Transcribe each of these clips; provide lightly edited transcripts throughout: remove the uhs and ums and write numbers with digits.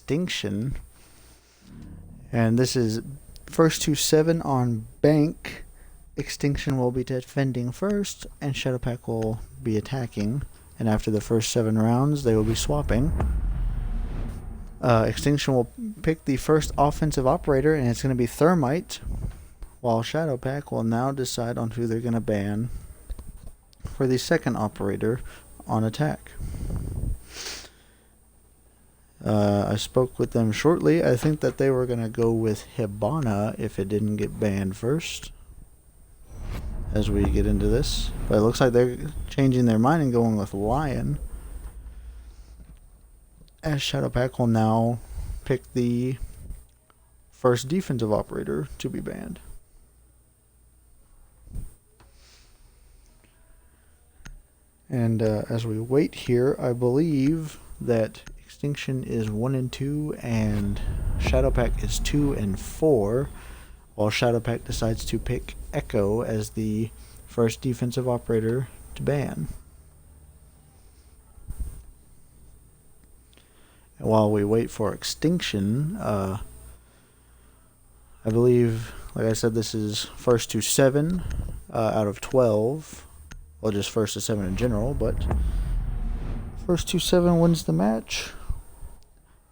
Extinction. And this is first to 7 on bank. Extinction will be defending first, and ShadowPack will be attacking. And after the first 7 rounds, they will be swapping. Extinction will pick the first offensive operator, and it's going to be Thermite, while ShadowPack will now decide on who they're going to ban for the second operator on attack. I spoke with them shortly. I think that they were going to go with Hibana if it didn't get banned first, as we get into this. But it looks like they're changing their mind and going with Lion, as ShadowPack will now pick the first defensive operator to be banned. And as we wait here, I believe that Extinction is 1 and 2, and ShadowPack is 2 and 4, while ShadowPack decides to pick Echo as the first defensive operator to ban. And while we wait for Extinction, I believe, like I said, this is first to 7 out of 12. Well, just first to 7 in general, but first to 7 wins the match.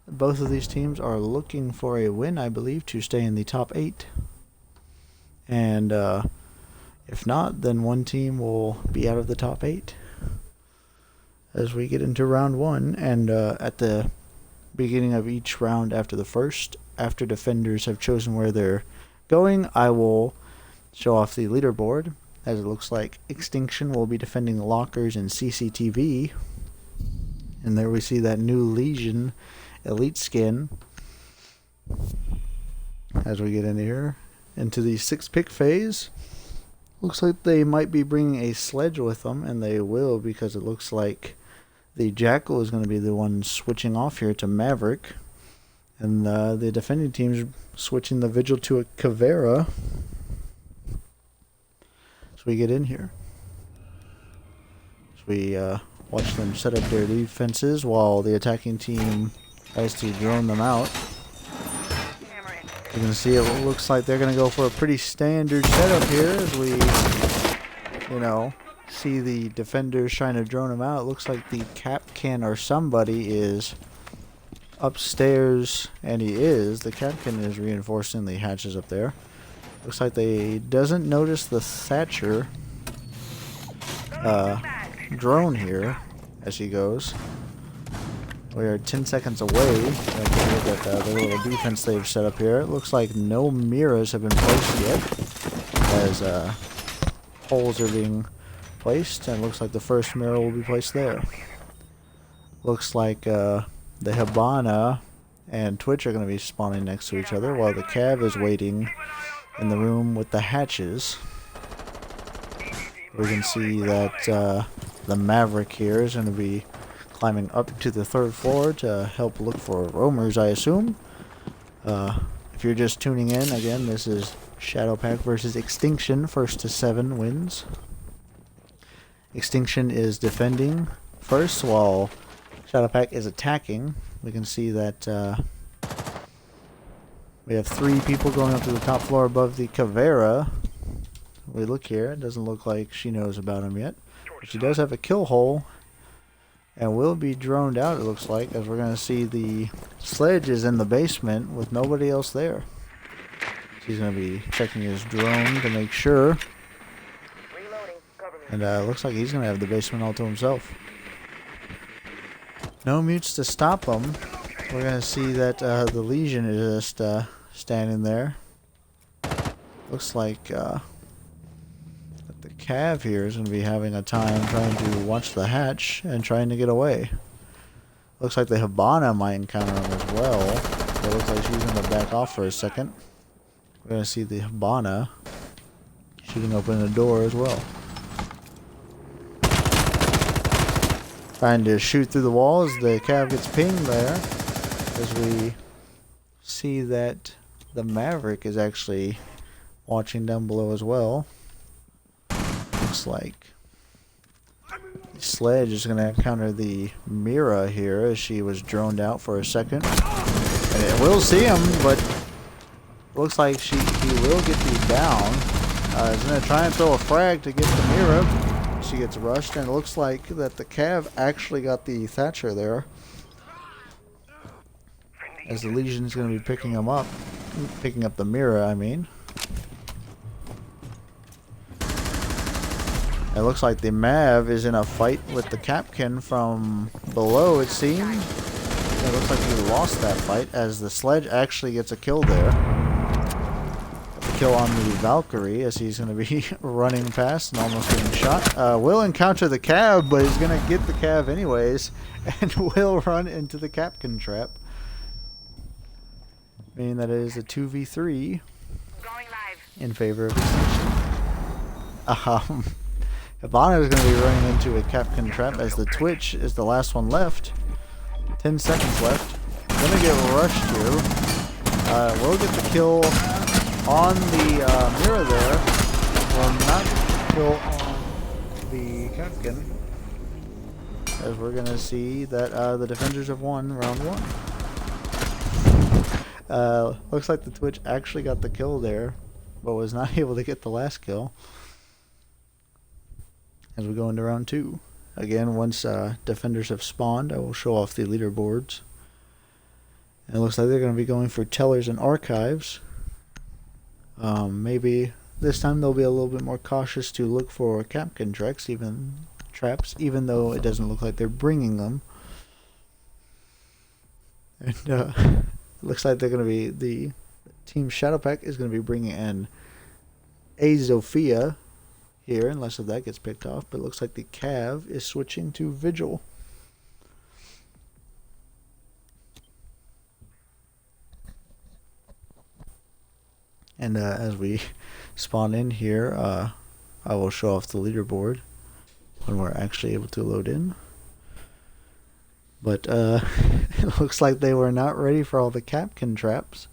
Both of these teams are looking for a win, I believe, to stay in the top 8. And if not, then one team will be out of the top 8 as we get into round 1. And at the beginning of each round after the first, after defenders have chosen where they're going, I will show off the leaderboard, as it looks like Extinction will be defending lockers and CCTV. And there we see that new Legion Elite skin as we get in here into the 6 pick phase. Looks like they might be bringing a sledge with them, and they will, because it looks like the Jackal is going to be the one switching off here to Maverick, and the defending team's switching the Vigil to a Caveira. So we get in here. So we watch them set up their defenses while the attacking team tries to drone them out. You can see it looks like they're going to go for a pretty standard setup here as we, see the defenders trying to drone them out. It looks like the Capcan or somebody is upstairs, and he is. The Capcan is reinforcing the hatches up there. Looks like they doesn't notice the Thatcher drone here as he goes. We are 10 seconds away. Look at the little defense they've set up here. It looks like no mirrors have been placed yet, as holes are being placed, and it looks like the first mirror will be placed there. Looks like the Hibana and Twitch are going to be spawning next to each other, while the Cav is waiting in the room with the hatches. We can see that the Maverick here is going to be climbing up to the 3rd floor to help look for roamers, I assume. If you're just tuning in, again, this is ShadowPack versus Extinction. First to 7 wins. Extinction is defending first, while ShadowPack is attacking. We can see that we have 3 people going up to the top floor above the Caveira. We look here, it doesn't look like she knows about him yet. But she does have a kill hole, and will be droned out, it looks like, as we're going to see the sledge is in the basement with nobody else there. He's going to be checking his drone to make sure. And looks like he's going to have the basement all to himself. No mutes to stop him. We're going to see that the Legion is just standing there. Looks like the Cav here is going to be having a time trying to watch the hatch and trying to get away. Looks like the Hibana might encounter him as well. It looks like she's going to back off for a second. We're going to see the Hibana shooting open the door as well. Trying to shoot through the wall as the Cav gets pinged there. As we see that the Maverick is actually watching down below as well. Looks like Sledge is going to encounter the Mira here as she was droned out for a second. And it will see him, but looks like he will get these down. He's going to try and throw a frag to get the Mira. She gets rushed, and it looks like that the Cav actually got the Thatcher there. As the Legion is going to be picking him up. Picking up the Mira, I mean. It looks like the Mav is in a fight with the Capkin from below, it seems. It looks like he lost that fight as the Sledge actually gets a kill there. A kill on the Valkyrie as he's going to be running past and almost getting shot. Will encounter the Cav, but he's going to get the Cav anyways and will run into the Capkin trap. Meaning that it is a 2v3 in favor of Extinction. Ivana is going to be running into a Capkin trap as the Twitch is the last one left. 10 seconds left. Gonna get rushed here. We'll get the kill on the Mira there. Will not kill on the Capkin. As we're gonna see that the defenders have won round 1. Looks like the Twitch actually got the kill there, but was not able to get the last kill. As we go into round 2. Again, once defenders have spawned, I will show off the leaderboards. And it looks like they're going to be going for tellers and archives. Maybe this time they'll be a little bit more cautious to look for Capkin traps, even though it doesn't look like they're bringing them. And it looks like they're going to be the team ShadowPack is going to be bringing in a Zofia here, unless if that gets picked off, but it looks like the Cav is switching to Vigil. And as we spawn in here, I will show off the leaderboard when we're actually able to load in. But it looks like they were not ready for all the Capkin traps.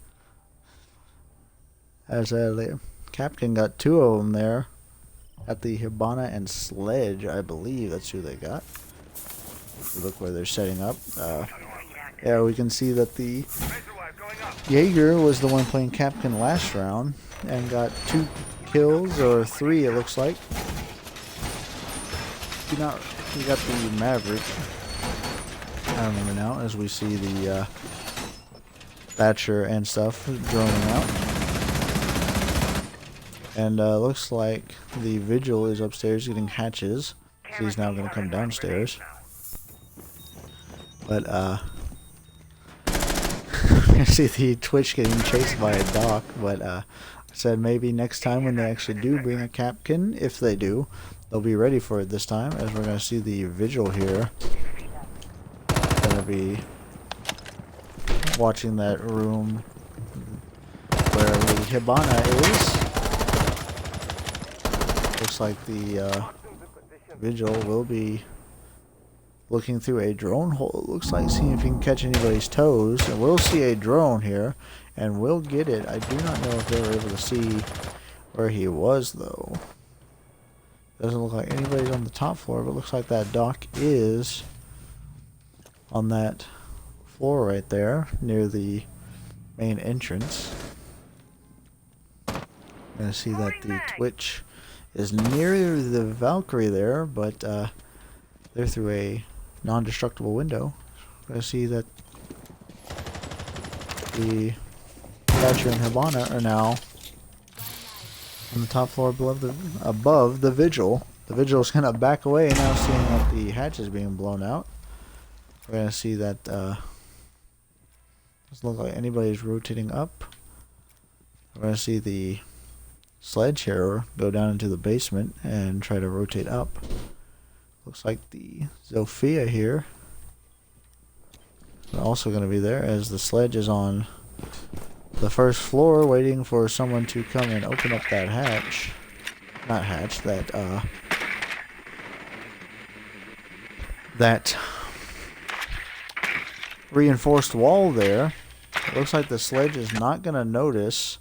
As the Capkin got 2 of them there. At the Hibana and Sledge, I believe that's who they got. Look where they're setting up. Yeah, we can see that the Jaeger was the one playing Capkin last round and got 2 kills, or 3 it looks like. He got the Maverick. I don't remember now, as we see the Thatcher and stuff droning out. And looks like the Vigil is upstairs getting hatches. So he's now going to come downstairs. But I see the Twitch getting chased by a Doc. But I said maybe next time when they actually do bring a Capkin, if they do, they'll be ready for it this time. As we're going to see the Vigil here. Going to be watching that room where the Hibana is. Looks like the Vigil will be looking through a drone hole. It looks like seeing if he can catch anybody's toes. And we'll see a drone here, and we'll get it. I do not know if they were able to see where he was, though. Doesn't look like anybody's on the top floor, but looks like that Doc is on that floor right there, near the main entrance. Gonna see that the Twitch is near the Valkyrie there, but they're through a non-destructible window. I see that the Thatcher and Hibana are now on the top floor above the Vigil. The Vigil is going to back away now, seeing that the hatch is being blown out. We're going to see that doesn't look like anybody's rotating up. We're going to see the Sledge here go down into the basement and try to rotate up. Looks like the Zofia here is also going to be there, as the Sledge is on the first floor waiting for someone to come and open up that hatch. Not hatch, that reinforced wall there. It looks like the Sledge is not going to notice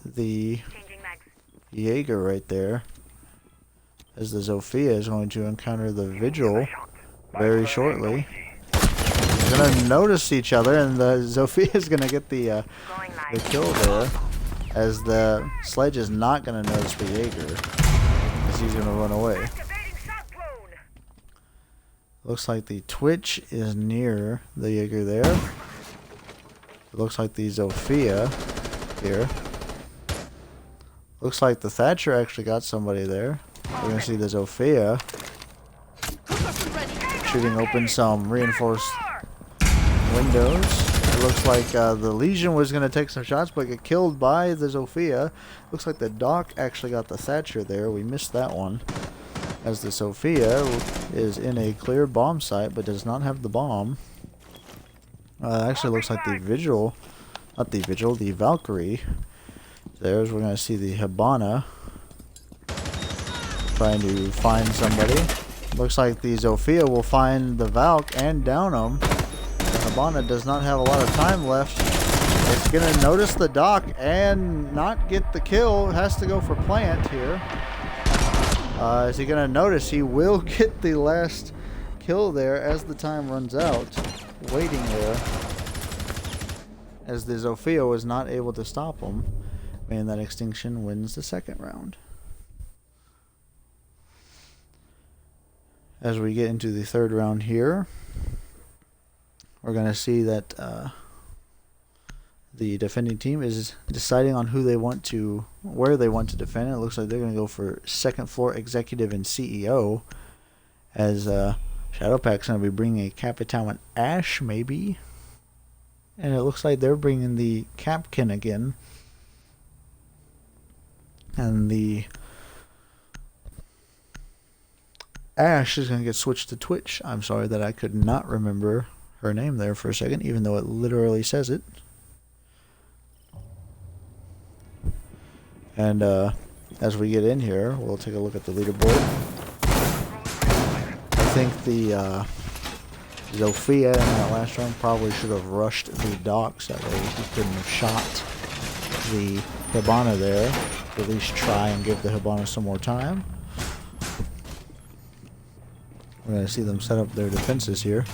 the Jaeger right there. as the Zofia is going to encounter the Vigil very shortly. They're going to notice each other, and the Zofia is going to get the kill there, as the Sledge is not going to notice the Jaeger, as he's going to run away. Looks like the Twitch is near the Jaeger there. It looks like the Zofia here. Looks like the Thatcher actually got somebody there. We're going to see the Zofia shooting open some reinforced windows. It looks like the Legion was going to take some shots but get killed by the Zofia. Looks like the Doc actually got the Thatcher there. We missed that one. As the Zofia is in a clear bomb site but does not have the bomb. Actually looks like the Vigil, not the Vigil, the Valkyrie. There's, we're going to see the Hibana trying to find somebody. Looks like the Zofia will find the Valk and down him. The Hibana does not have a lot of time left. It's going to notice the Doc and not get the kill. It has to go for plant here. Is he going to notice? He will get the last kill there as the time runs out. Waiting there. As the Zofia was not able to stop him. And that Extinction wins the second round. As we get into the third round here, we're going to see that the defending team is deciding on who they want to, where they want to defend. It looks like they're going to go for second floor executive and CEO, as ShadowPack's going to be bringing a Capital and Ash maybe, and it looks like they're bringing the Capkin again, and the Ash is going to get switched to Twitch. I'm sorry that I could not remember her name there for a second, even though it literally says it. And as we get in here, we'll take a look at the leaderboard. I think the Zofia in that last round probably should have rushed the Docs. That way he couldn't have shot the Hibana there. At least try and give the Hibana some more time. We're going to see them set up their defenses here.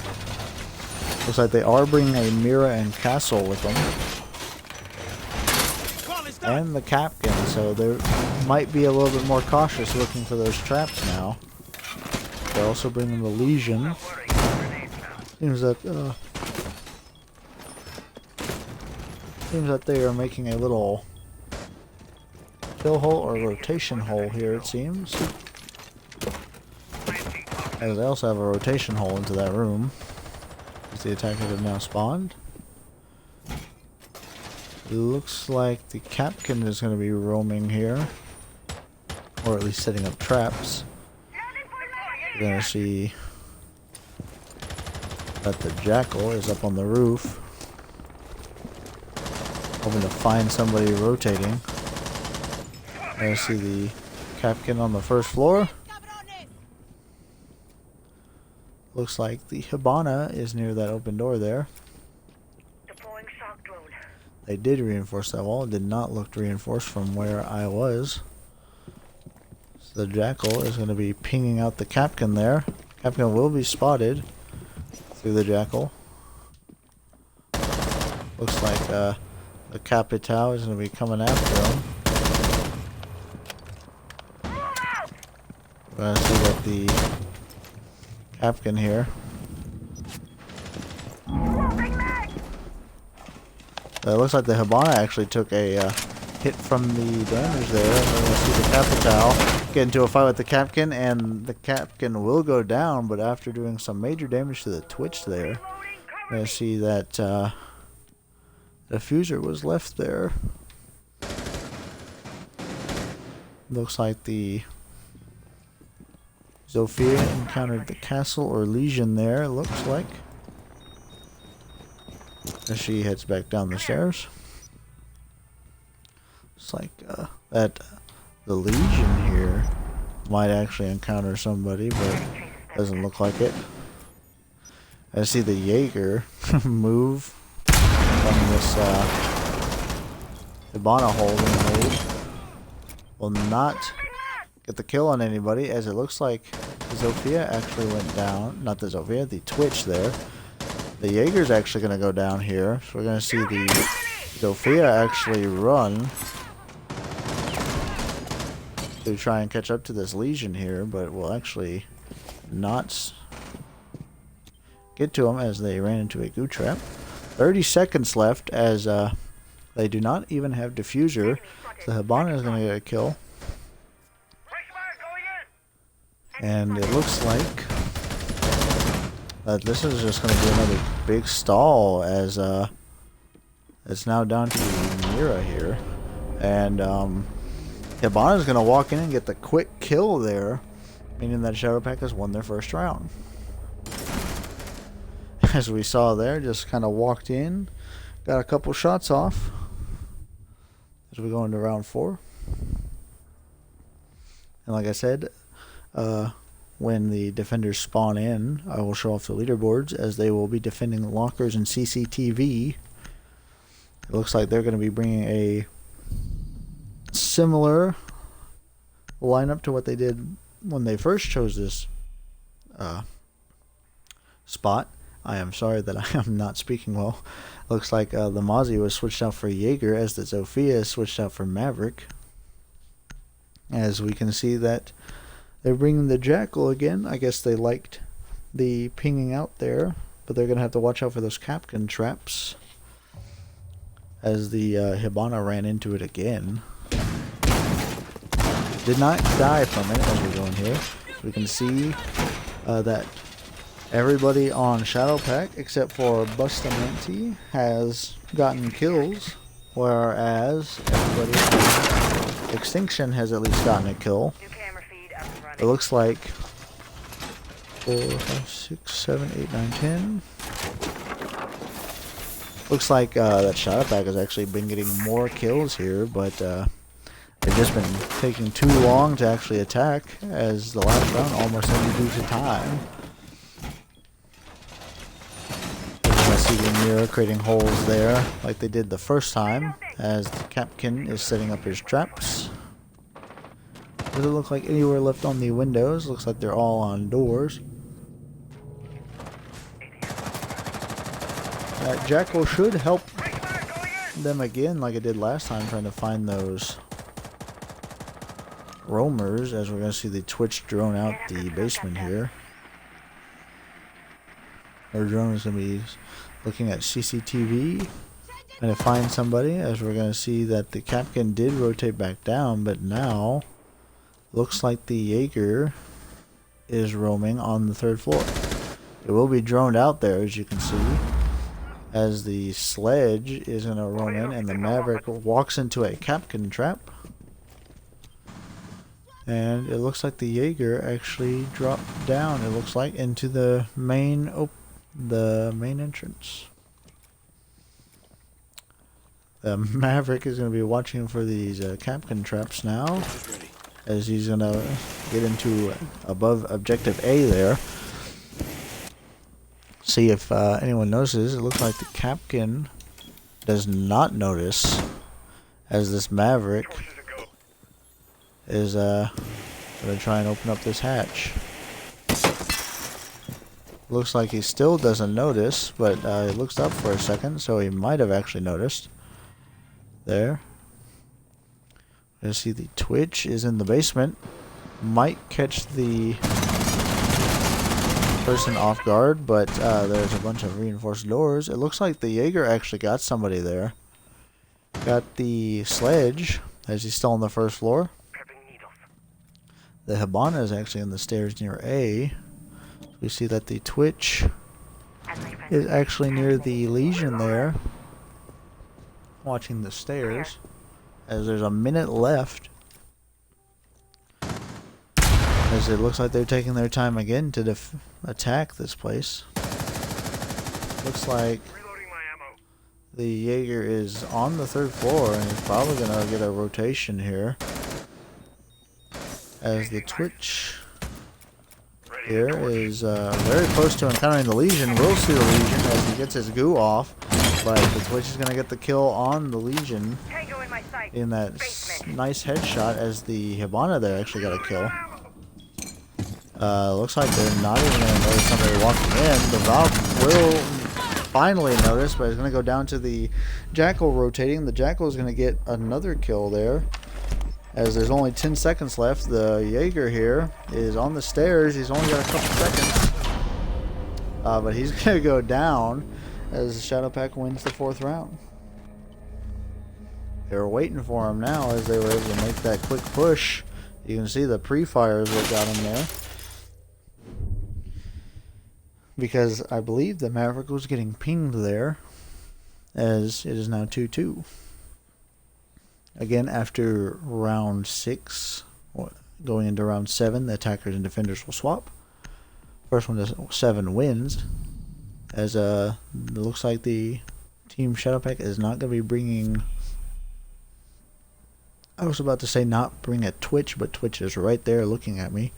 Looks like they are bringing a Mira and Castle with them. And the Capkin, so they might be a little bit more cautious looking for those traps now. They're also bringing the Legion. Seems that they are making a little kill hole or rotation hole here, it seems. As they also have a rotation hole into that room. As the attackers have now spawned. It looks like the Capkin is going to be roaming here. Or at least setting up traps. We're going to see that the Jackal is up on the roof. Hoping to find somebody rotating. I see the Capkin on the first floor. Looks like the Hibana is near that open door there. They did reinforce that wall. It did not look reinforced from where I was. So the Jackal is going to be pinging out the Capkin there. Capkin will be spotted through the Jackal. Looks like the Capital is going to be coming after him. We're going to see that the Capkin here. It looks like the Hibana actually took a hit from the damage there. We're going to see the Capital get into a fight with the Capkin, and the Capkin will go down, but after doing some major damage to the Twitch there, we're going to see that the Fuser was left there. Looks like the Zofia encountered the Castle or Legion there, it looks like. As she heads back down the stairs. It's like that the Legion here might actually encounter somebody, but doesn't look like it. I see the Jaeger move from this Hibana hole they made. Will not get the kill on anybody, as it looks like Zofia actually went down. Not the Zofia, the Twitch there. The Jaeger's actually going to go down here. So we're going to see the Zofia actually run to try and catch up to this Legion here, but will actually not get to them as they ran into a goo trap. 30 seconds left as they do not even have diffuser. So Hibana is going to get a kill. And it looks like this is just going to be another big stall as it's now down to Mira here. And Hibana is going to walk in and get the quick kill there, meaning that ShadowPack has won their first round. As we saw there, just kind of walked in, got a couple shots off as we go into round 4. And like I said, when the defenders spawn in, I will show off the leaderboards as they will be defending the lockers and CCTV. It looks like they're going to be bringing a similar lineup to what they did when they first chose this spot. I am sorry that I am not speaking well. Looks like the Mozzie was switched out for Jaeger, as the Zofia is switched out for Maverick. As we can see that they're bringing the Jackal again. I guess they liked the pinging out there, but they're going to have to watch out for those Capcan traps as the Hibana ran into it again. Did not die from it as we go in here. We can see that everybody on ShadowPack except for Bustamante has gotten kills, whereas everybody on Extinction has at least gotten a kill. It looks like 4, 5, 6, 7, 8, 9, 10. Looks like that ShadowPack has actually been getting more kills here, but they've just been taking too long to actually attack, as the last round almost ended due to time. I see the Mira creating holes there like they did the first time, as Capkin is setting up his traps. Doesn't look like anywhere left on the windows. Looks like they're all on doors. That Jackal should help them again like it did last time, trying to find those roamers, as we're going to see the Twitch drone out the basement here. Our drone is going to be looking at CCTV and to find somebody, as we're going to see that the Capcan did rotate back down, but now looks like the Jaeger is roaming on the 3rd floor. It will be droned out there, as you can see, as the Sledge is going to roam in and the Maverick walks into a Capcan trap. And it looks like the Jaeger actually dropped down, it looks like, into the main entrance. The Maverick is going to be watching for these Capcan traps now, as he's going to get into above objective A there. See if anyone notices. It looks like the Capcan does not notice, as this Maverick is going to try and open up this hatch. Looks like he still doesn't notice, but he looks up for a second, so he might have actually noticed. There. You see the Twitch is in the basement. Might catch the person off guard, but there's a bunch of reinforced doors. It looks like the Jaeger actually got somebody there. Got the Sledge, as he's still on the 1st floor. The Hibana is actually in the stairs near A. We see that the Twitch is actually near the Legion there, watching the stairs, as there's a minute left, as it looks like they're taking their time again to attack this place. Looks like the Jaeger is on the 3rd floor and he's probably gonna get a rotation here, as the Twitch here is very close to encountering the Legion. We'll see the Legion as he gets his goo off, but the Twitch is going to get the kill on the Legion in that nice headshot as the Hibana there actually got a kill. Looks like they're not even going to notice somebody walking in. The Valk will finally notice, but it's going to go down to the Jackal rotating. The Jackal is going to get another kill there. As there's only 10 seconds left, the Jaeger here is on the stairs. He's only got a couple seconds. But he's going to go down as ShadowPack wins the 4th round. They were waiting for him now as they were able to make that quick push. You can see the pre-fire is what got him there. Because I believe the Maverick was getting pinged there, as it is now 2-2. Again, after round 6, going into round 7, the attackers and defenders will swap. First one to 7 wins, as it looks like the team ShadowPack is not going to be bringing... I was about to say not bring a Twitch, but Twitch is right there looking at me.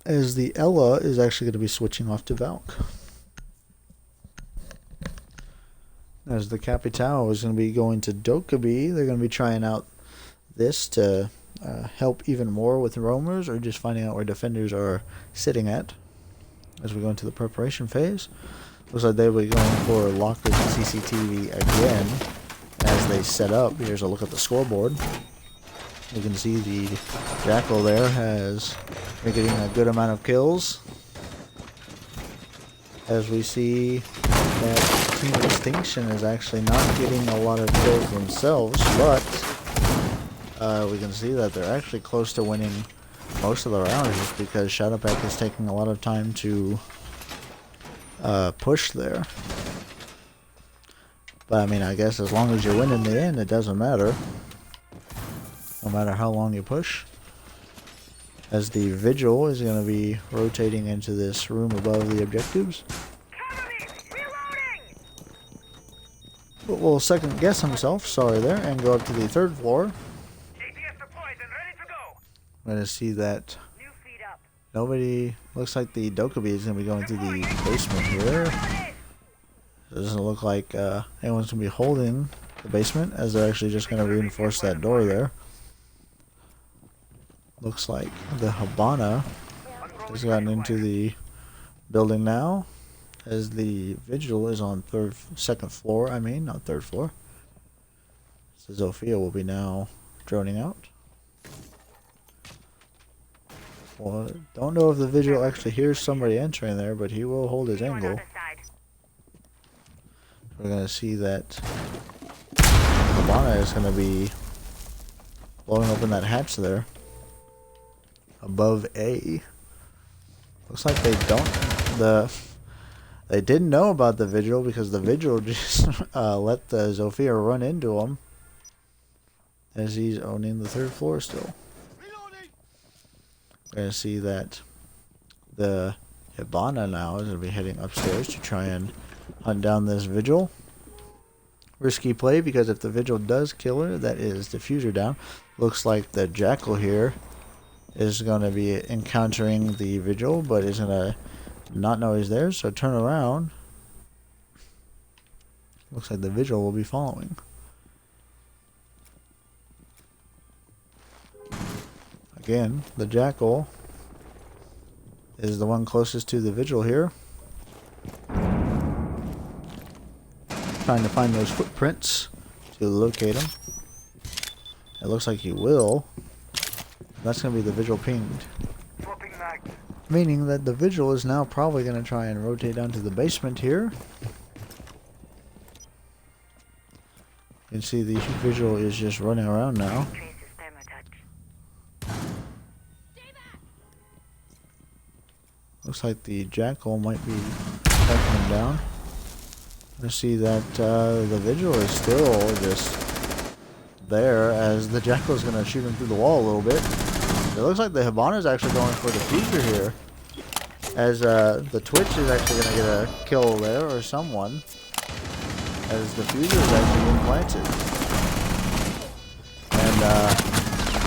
As the Ella is actually going to be switching off to Valk. As the Capitao is going to be going to Dokkaebi. They're going to be trying out this to help even more with roamers, or just finding out where defenders are sitting at as we go into the preparation phase. Looks like they will be going for lockers and CCTV again as they set up. Here's a look at the scoreboard. You can see the Jackal there has been getting a good amount of kills. As we see that Team Extinction is actually not getting a lot of kills themselves, but we can see that they're actually close to winning most of the rounds just because ShadowPack is taking a lot of time to push there. But I mean, I guess as long as you win in the end, it doesn't matter. No matter how long you push. As the Vigil is going to be rotating into this room above the objectives. But will second guess himself, sorry there, and go up to the 3rd floor. I'm going to see that nobody, looks like the Dokkaebi is going to be going through the basement here. It doesn't look like anyone's going to be holding the basement, as they're actually just going to reinforce that door there. Looks like the Hibana has gotten into the building now, as the Vigil is on 2nd floor, not 3rd floor. So Zofia will be now droning out. Well, don't know if the Vigil actually hears somebody entering there, but he will hold his angle. We're going to see that Hibana is going to be blowing open that hatch there. Above A. Looks like they didn't know about the Vigil because the Vigil just let the Zofia run into him as he's owning the 3rd floor still. We're going to see that the Hibana now is going to be heading upstairs to try and hunt down this Vigil. Risky play because if the Vigil does kill her, that is diffuser down. Looks like the Jackal here is going to be encountering the Vigil, but is going to not know he's there, so turn around. Looks like the Vigil will be following. Again, the Jackal is the one closest to the Vigil here. Trying to find those footprints to locate him. It looks like he will. That's going to be the Vigil pinged. Meaning that the Vigil is now probably going to try and rotate down to the basement here. You can see the Vigil is just running around now. Looks like the Jackal might be tracking him down. You see that the Vigil is still just there as the Jackal is going to shoot him through the wall a little bit. It looks like the Hibana is actually going for the diffuser here, as the Twitch is actually going to get a kill there, or someone, as the diffuser is actually being planted. And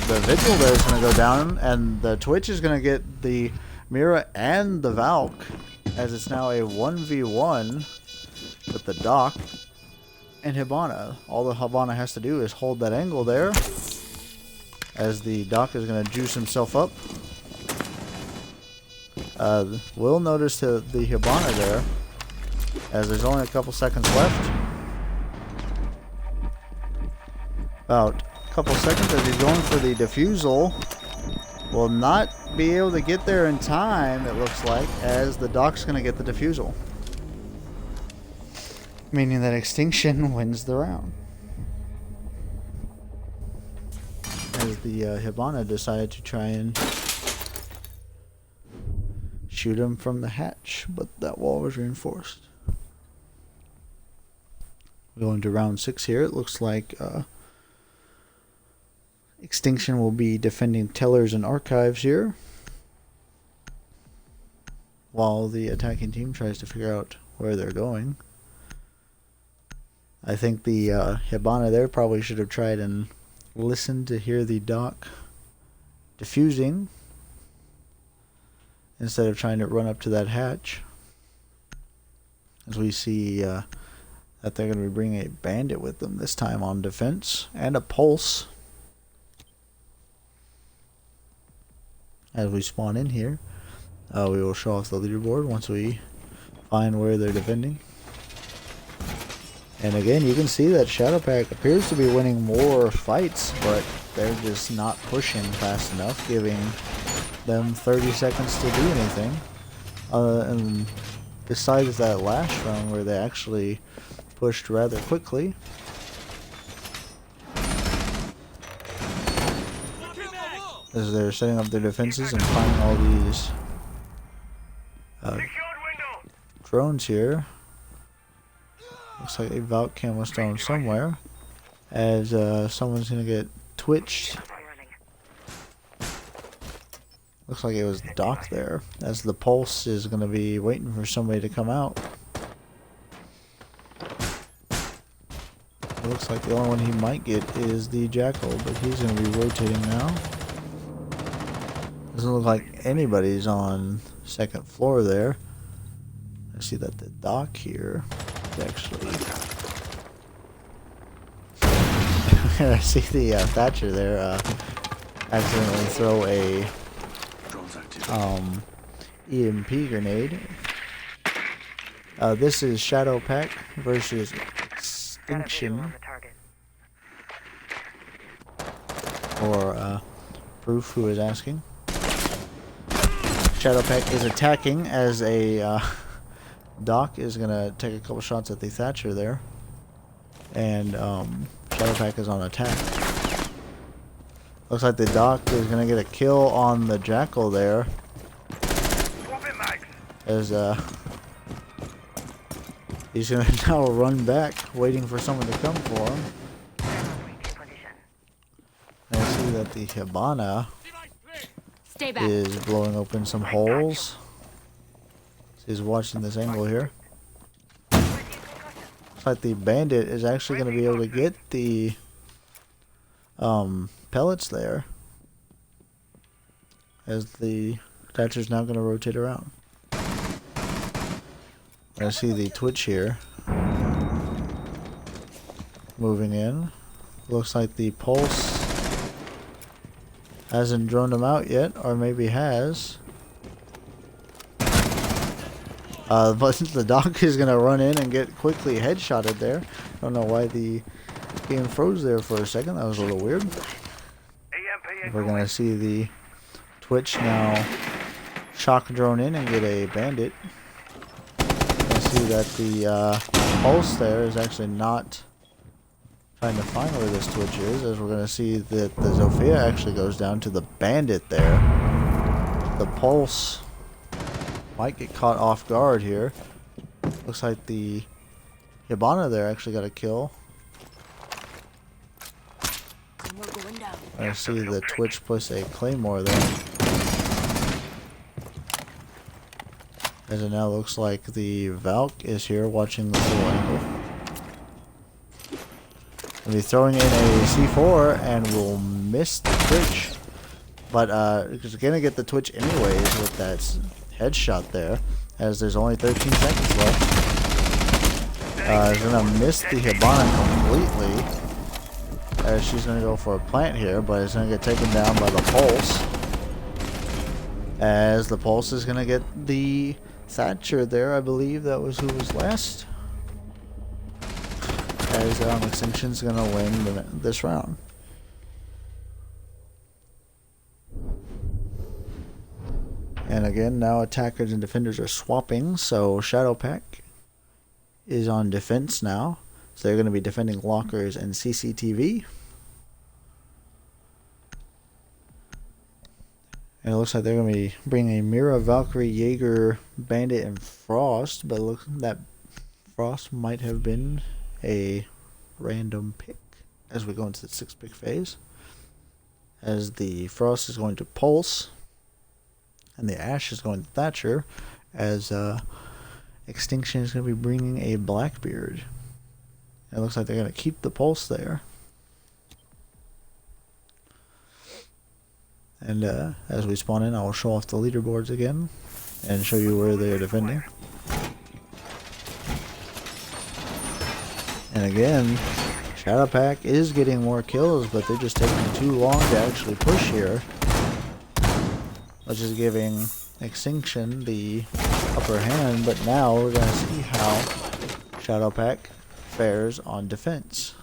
the Vigil there is going to go down, and the Twitch is going to get the Mira and the Valk, as it's now a 1v1 with the Doc. and Hibana. All the Hibana has to do is hold that angle there, as the Doc is going to juice himself up. We'll notice the Hibana there, as there's only a couple seconds left. About a couple seconds as he's going for the defusal. Will not be able to get there in time, it looks like, as the Doc's going to get the defusal. Meaning that Extinction wins the round. As the Hibana decided to try and shoot him from the hatch, but that wall was reinforced. We're going to round 6 here. It looks like Extinction will be defending tellers and archives here, while the attacking team tries to figure out where they're going. I think the Hibana there probably should have tried and listened to hear the Doc defusing instead of trying to run up to that hatch. As we see that they're going to be bringing a bandit with them this time on defense, and a pulse. As we spawn in here, we will show off the leaderboard once we find where they're defending. And again, you can see that ShadowPack appears to be winning more fights, but they're just not pushing fast enough, giving them 30 seconds to do anything. And besides that last round where they actually pushed rather quickly. As they're setting up their defenses and finding all these drones here. Looks like a Valk camo stone somewhere. As someone's gonna get twitched. Looks like it was Doc there. As the pulse is gonna be waiting for somebody to come out. It looks like the only one he might get is the Jackal, but he's gonna be rotating now. Doesn't look like anybody's on second floor there. I see that the Doc here is actually... I see the Thatcher there accidentally throw a EMP grenade. This is ShadowPack versus Extinction. Or Proof, who is asking. ShadowPack is attacking as a Doc is gonna take a couple shots at the Thatcher there, and ShadowPack is on attack. Looks like the Doc is gonna get a kill on the Jackal there, as he's gonna now run back, waiting for someone to come for him. And I see that the Hibana is blowing open some holes. So he's watching this angle here. Looks like the bandit is actually going to be able to get the pellets there, as the Thatcher's now going to rotate around. I see the Twitch here moving in. Looks like the pulse hasn't droned him out yet, or maybe has. But the Doc is gonna run in and get quickly headshotted there. Don't know why the game froze there for a second. That was a little weird. We're gonna see the Twitch now shock drone in and get a bandit. I see that the pulse there is actually not trying to find where this Twitch is, as we're going to see that the Zofia actually goes down to the bandit there. The pulse might get caught off guard here. Looks like the Hibana there actually got a kill. I see the Twitch place a claymore there. As it now looks like the Valk is here watching the full angle. We'll be throwing in a C4 and we'll miss the Twitch. But it's going to get the Twitch anyways with that headshot there, as there's only 13 seconds left. Is going to miss the Hibana completely. As she's going to go for a plant here, but it's going to get taken down by the Pulse. As the Pulse is going to get the Thatcher there. I believe that was who was last. As Extinction's going to win this round. And again, now attackers and defenders are swapping, so ShadowPack is on defense now. So they're going to be defending lockers and CCTV. And it looks like they're going to be bringing a Mira, Valkyrie, Jaeger, Bandit, and Frost. But look, that Frost might have been a random pick as we go into the 6-pick phase. As the Frost is going to Pulse. And the Ash is going to Thatcher, as Extinction is going to be bringing a Blackbeard. It looks like they're going to keep the Pulse there. And as we spawn in, I will show off the leaderboards again and show you where they are defending. And again, ShadowPack is getting more kills, but they're just taking too long to actually push here. Which is giving Extinction the upper hand, but now we're going to see how ShadowPack fares on defense.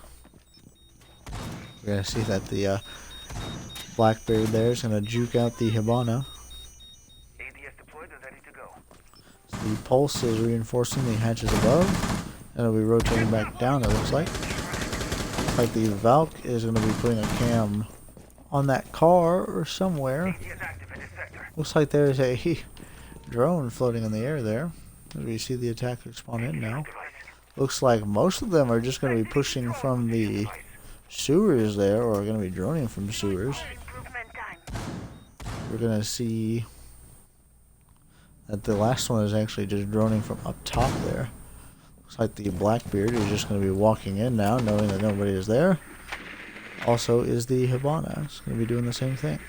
We're going to see that the Blackbeard there is going to juke out the Hibana. The Pulse is reinforcing the hatches above, and it'll be rotating back down, it looks like. Like the Valk is going to be putting a cam on that car or somewhere. Looks like there's a drone floating in the air there. As we see the attacker spawn in now. Looks like most of them are just going to be pushing from the sewers there, or are going to be droning from sewers. We're going to see that the last one is actually just droning from up top there. Looks like the Blackbeard is just going to be walking in now, knowing that nobody is there. Also is the Hibana. It's going to be doing the same thing.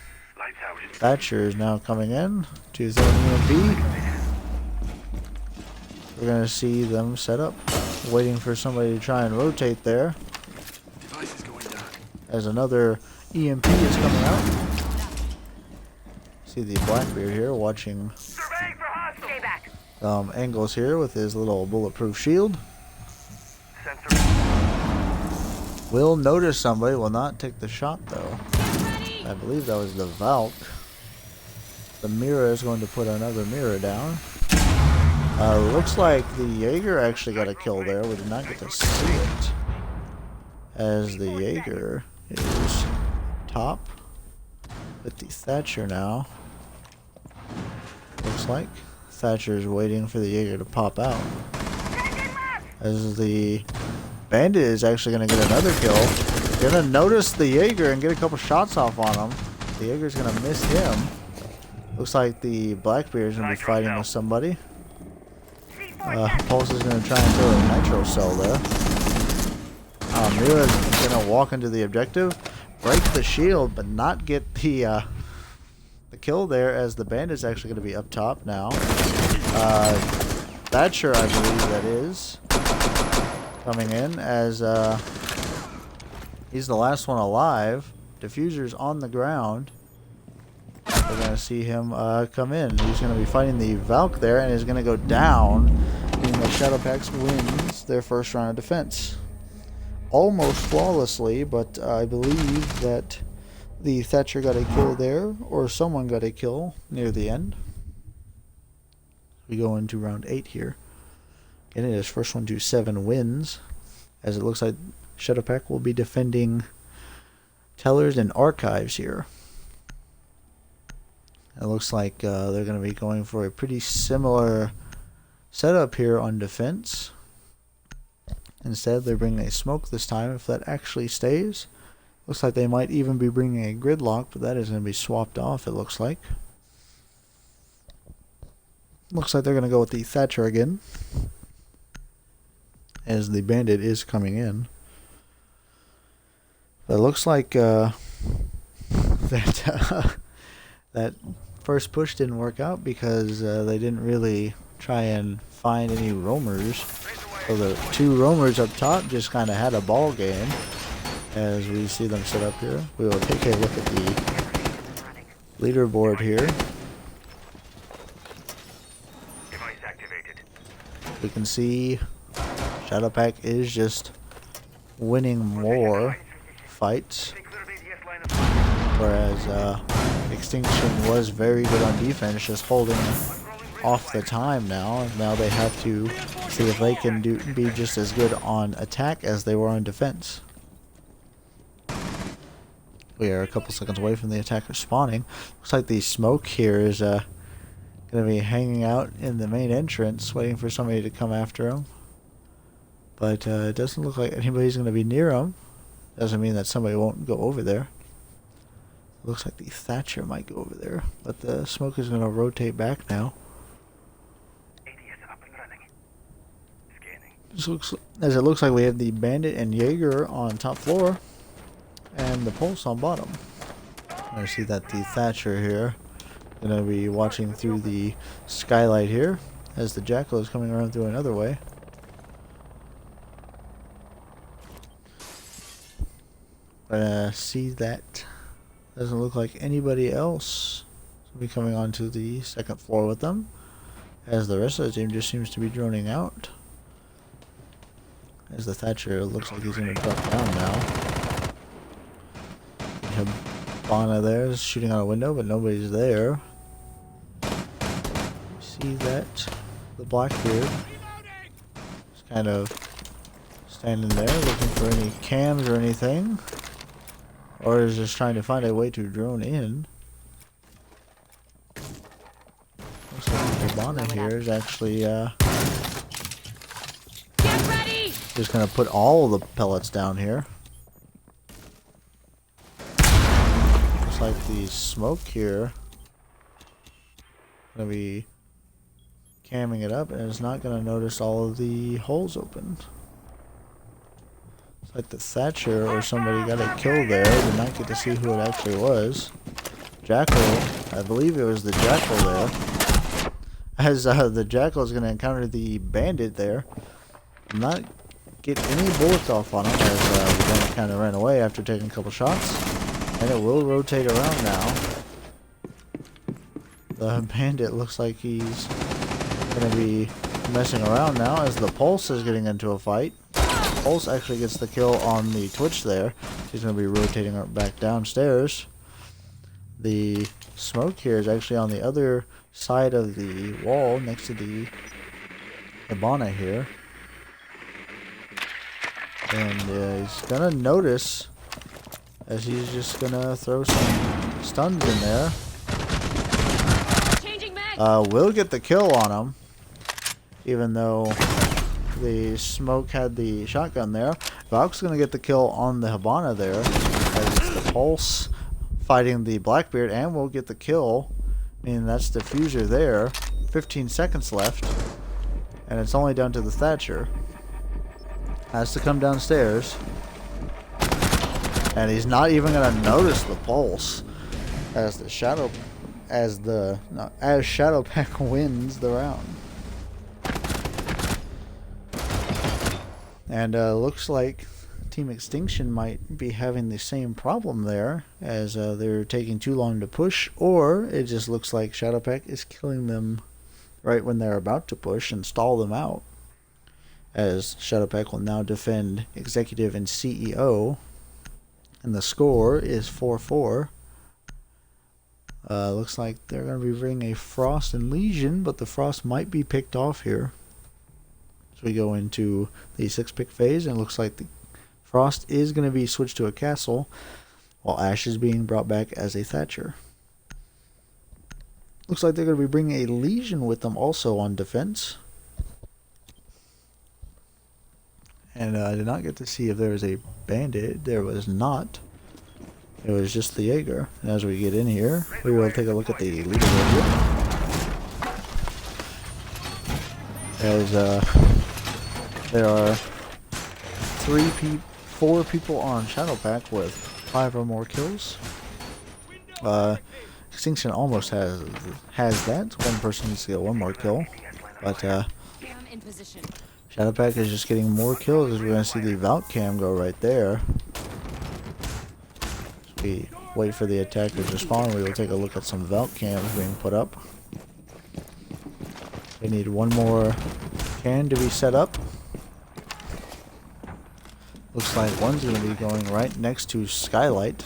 Thatcher is now coming in to the EMP. We're going to see them set up, waiting for somebody to try and rotate there. As another EMP is coming out. See the Blackbeard here watching angles here with his little bulletproof shield. Will notice somebody, will not take the shot though. I believe that was the Valk. The Mira is going to put another Mira down. Looks like the Jaeger actually got a kill there. We did not get to see it. As the Jaeger is top with the Thatcher now. Looks like Thatcher is waiting for the Jaeger to pop out. As the Bandit is actually going to get another kill. Going to notice the Jaeger and get a couple shots off on him. The Jaeger's going to miss him. Looks like the Blackbeard is going to be fighting with somebody. Pulse is going to try and throw a nitro cell there. Mira is going to walk into the objective, break the shield, but not get the kill there, as the Bandit's actually going to be up top now. Thatcher, I believe that is, coming in as he's the last one alive. Diffuser's on the ground. We're going to see him come in. He's going to be fighting the Valk there and is going to go down, meaning that ShadowPack wins their first round of defense. Almost flawlessly, but I believe that the Thatcher got a kill there, or someone got a kill near the end. We go into round 8 here. And it is first one to 7 wins, as it looks like ShadowPack will be defending Tellers and Archives here. It looks like they're going to be going for a pretty similar setup here on defense. Instead, they're bringing a smoke this time, if that actually stays. Looks like they might even be bringing a gridlock, but that is going to be swapped off, it looks like. Looks like they're going to go with the Thatcher again, as the Bandit is coming in. But it looks like that that first push didn't work out because they didn't really try and find any roamers. So the two roamers up top just kind of had a ball game as we see them set up here. We will take a look at the leaderboard here. We can see ShadowPack is just winning more fights, whereas Extinction was very good on defense, just holding off the time now. Now they have to see if they can be just as good on attack as they were on defense. We are a couple seconds away from the attacker spawning. Looks like the smoke here is going to be hanging out in the main entrance, waiting for somebody to come after him. But it doesn't look like anybody's going to be near him. Doesn't mean that somebody won't go over there. Looks like the Thatcher might go over there, but the smoke is going to rotate back now. As it looks like we have the Bandit and Jaeger on top floor, and the Pulse on bottom. I see that the Thatcher here going to be watching through the skylight here, as the Jackal is coming around through another way. See that doesn't look like anybody else will be coming onto the second floor with them, as the rest of the team just seems to be droning out. As the Thatcher looks like he's going to drop down now. We have Bana there is shooting out a window, but nobody's there. See that the Blackbeard is kind of standing there looking for any cams or anything, or is just trying to find a way to drone in. Looks like the Bana here is actually just gonna put all the pellets down here. Looks like the smoke here gonna be camming it up and is not gonna notice all of the holes open. It's like the Thatcher or somebody got a kill there. Did not get to see who it actually was. Jackal, I believe it was the Jackal there. As the Jackal is gonna encounter the Bandit there. Not get any bullets off on him, as the Bandit kind of ran away after taking a couple shots. And it will rotate around now. The Bandit looks like he's going to be messing around now, as the Pulse is getting into a fight. Pulse actually gets the kill on the Twitch there. He's going to be rotating back downstairs. The smoke here is actually on the other side of the wall next to the Ibana here. And he's gonna notice, as he's just gonna throw some stuns in there. Will get the kill on him, even though the smoke had the shotgun there. Valk's gonna get the kill on the Habana there, as it's the Pulse fighting the Blackbeard, and will get the kill. I mean, that's the diffuser there. 15 seconds left, and it's only down to the Thatcher. Has to come downstairs, and he's not even gonna notice the Pulse, as the ShadowPack wins the round. And looks like Team Extinction might be having the same problem there, as they're taking too long to push, or it just looks like ShadowPack is killing them right when they're about to push and stall them out. As ShadowPack will now defend Executive and CEO, and the score is 4-4. Looks like they're going to be bringing a Frost and Legion, but the Frost might be picked off here. So we go into the 6-pick phase, and it looks like the Frost is going to be switched to a Castle, while Ash is being brought back as a Thatcher. Looks like they're going to be bringing a Legion with them also on defense. And I did not get to see if there was a Bandit. There was not. It was just the Jaeger. And as we get in here, we will take a look at the leaderboard here. As there are 4 people on ShadowPack with 5 or more kills. Extinction almost has that. One person needs to get 1 more kill, but ShadowPack is just getting more kills as we're going to see the Valk cam go right there. As we wait for the attackers to spawn, we will take a look at some Valk cams being put up. We need one more can to be set up. Looks like one's going to be going right next to Skylight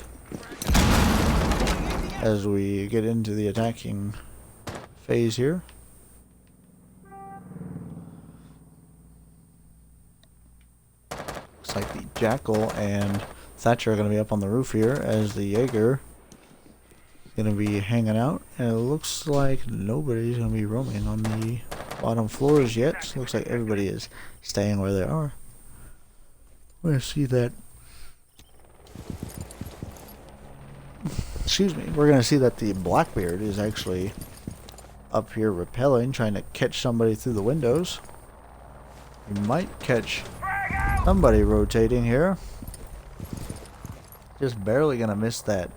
as we get into the attacking phase here. Looks like the Jackal and Thatcher are going to be up on the roof here as the Jaeger is going to be hanging out. And it looks like nobody's going to be roaming on the bottom floors yet. Looks like everybody is staying where they are. We're going to see that. Excuse me. We're going to see that the Blackbeard is actually up here rappelling, trying to catch somebody through the windows. You might catch somebody rotating here. Just barely going to miss that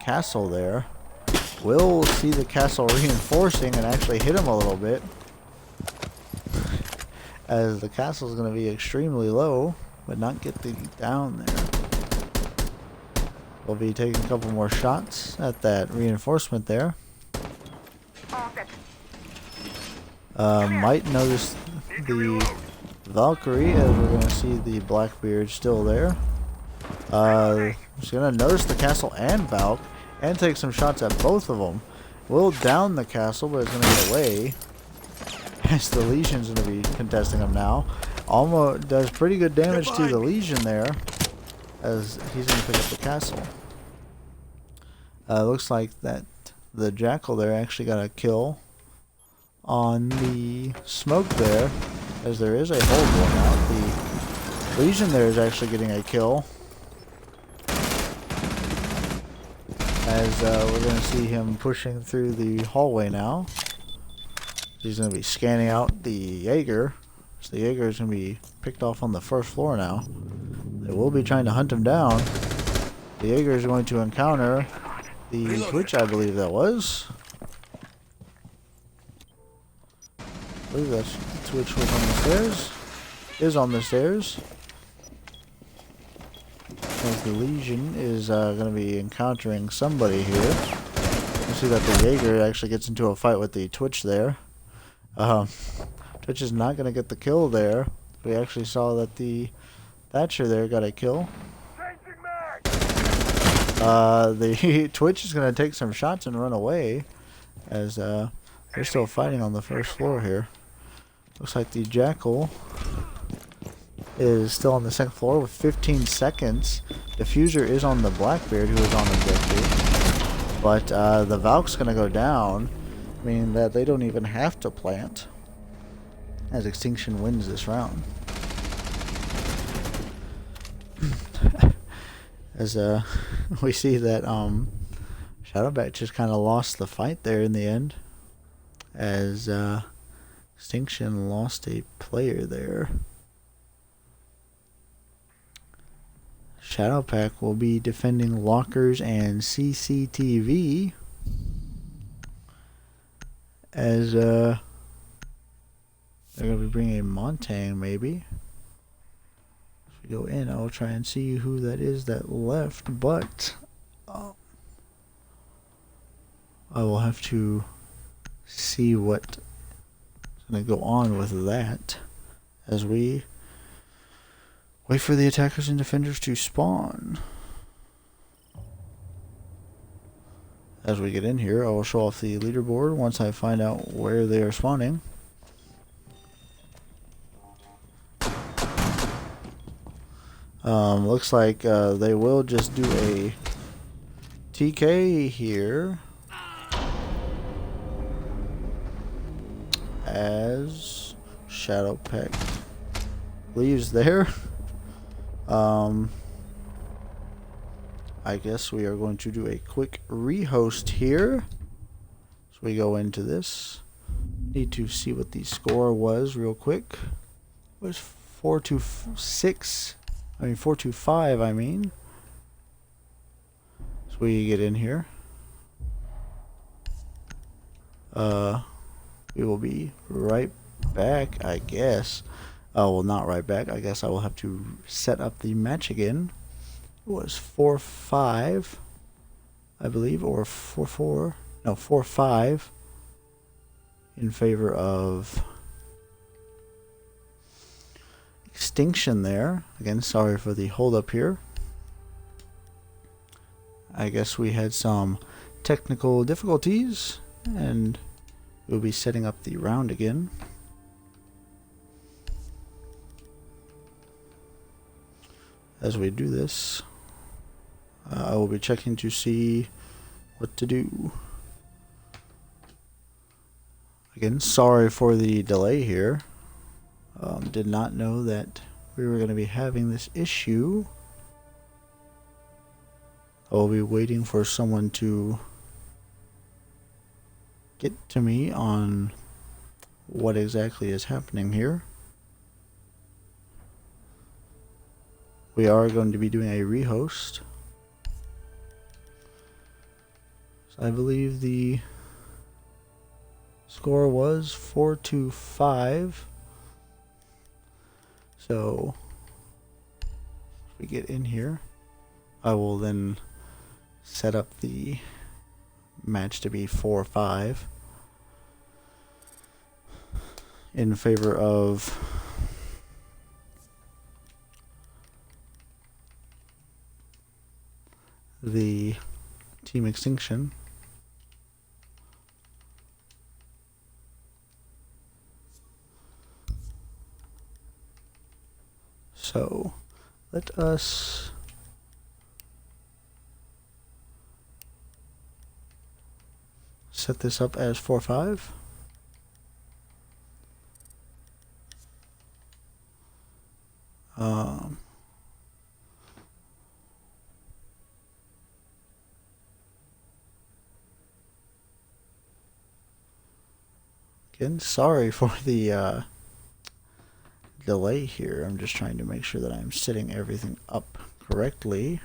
castle there. We'll see the castle reinforcing and actually hit him a little bit, as the castle is going to be extremely low, but not get the down there. We'll be taking a couple more shots at that reinforcement there. Might notice the Valkyrie as we're going to see the Blackbeard still there. Just going to notice the castle and Valk and take some shots at both of them. We'll down the castle, but it's going to get away as the Legion's going to be contesting him now. Almost does pretty good damage to the Legion there as he's going to pick up the castle. Looks like that the Jackal there actually got a kill on the smoke there, as there is a hole going out. The Legion there is actually getting a kill, as we're going to see him pushing through the hallway now. He's going to be scanning out the Jaeger. So the Jaeger is going to be picked off on the first floor now. They will be trying to hunt him down. The Jaeger is going to encounter the Twitch, I believe that was. I believe that Twitch was on the stairs. Is on the stairs. As the Legion is going to be encountering somebody here. You see that the Jaeger actually gets into a fight with the Twitch there. Twitch is not going to get the kill there. We actually saw that the Thatcher there got a kill. The Twitch is going to take some shots and run away, as they're still fighting on the first floor here. Looks like the Jackal is still on the second floor with 15 seconds. Diffuser is on the Blackbeard, who is on objective. But the Valk's going to go down, meaning that they don't even have to plant, as Extinction wins this round. As we see that ShadowPack just kind of lost the fight there in the end, as Extinction lost a player there. ShadowPack will be defending lockers and CCTV, as they're going to be bringing a Montang maybe. If we go in, I'll try and see who that is that left, but I will have to see what's going to go on with that as we wait for the attackers and defenders to spawn. As we get in here, I will show off the leaderboard once I find out where they are spawning. Looks like they will just do a TK here, as ShadowPack leaves there. I guess we are going to do a quick rehost here. So we go into this. Need to see what the score was real quick. It was 4-6. 4-5, I mean. So we get in here. We will be right back, I guess. Oh, well, not right back. I guess I will have to set up the match again. It was 4-5, I believe, or 4-4. No, 4-5 in favor of Extinction there. Again, sorry for the hold up here. I guess we had some technical difficulties, and we'll be setting up the round again. As we do this, I will be checking to see what to do. Again, sorry for the delay here. Did not know that we were going to be having this issue. I will be waiting for someone to get to me on what exactly is happening here. We are going to be doing a rehost. So I believe the score was 4-5. So if we get in here, I will then set up the match to be 4-5 in favor of the Team Extinction. So let us set this up as 4-5. Again, sorry for the delay here. I'm just trying to make sure that I'm setting everything up correctly.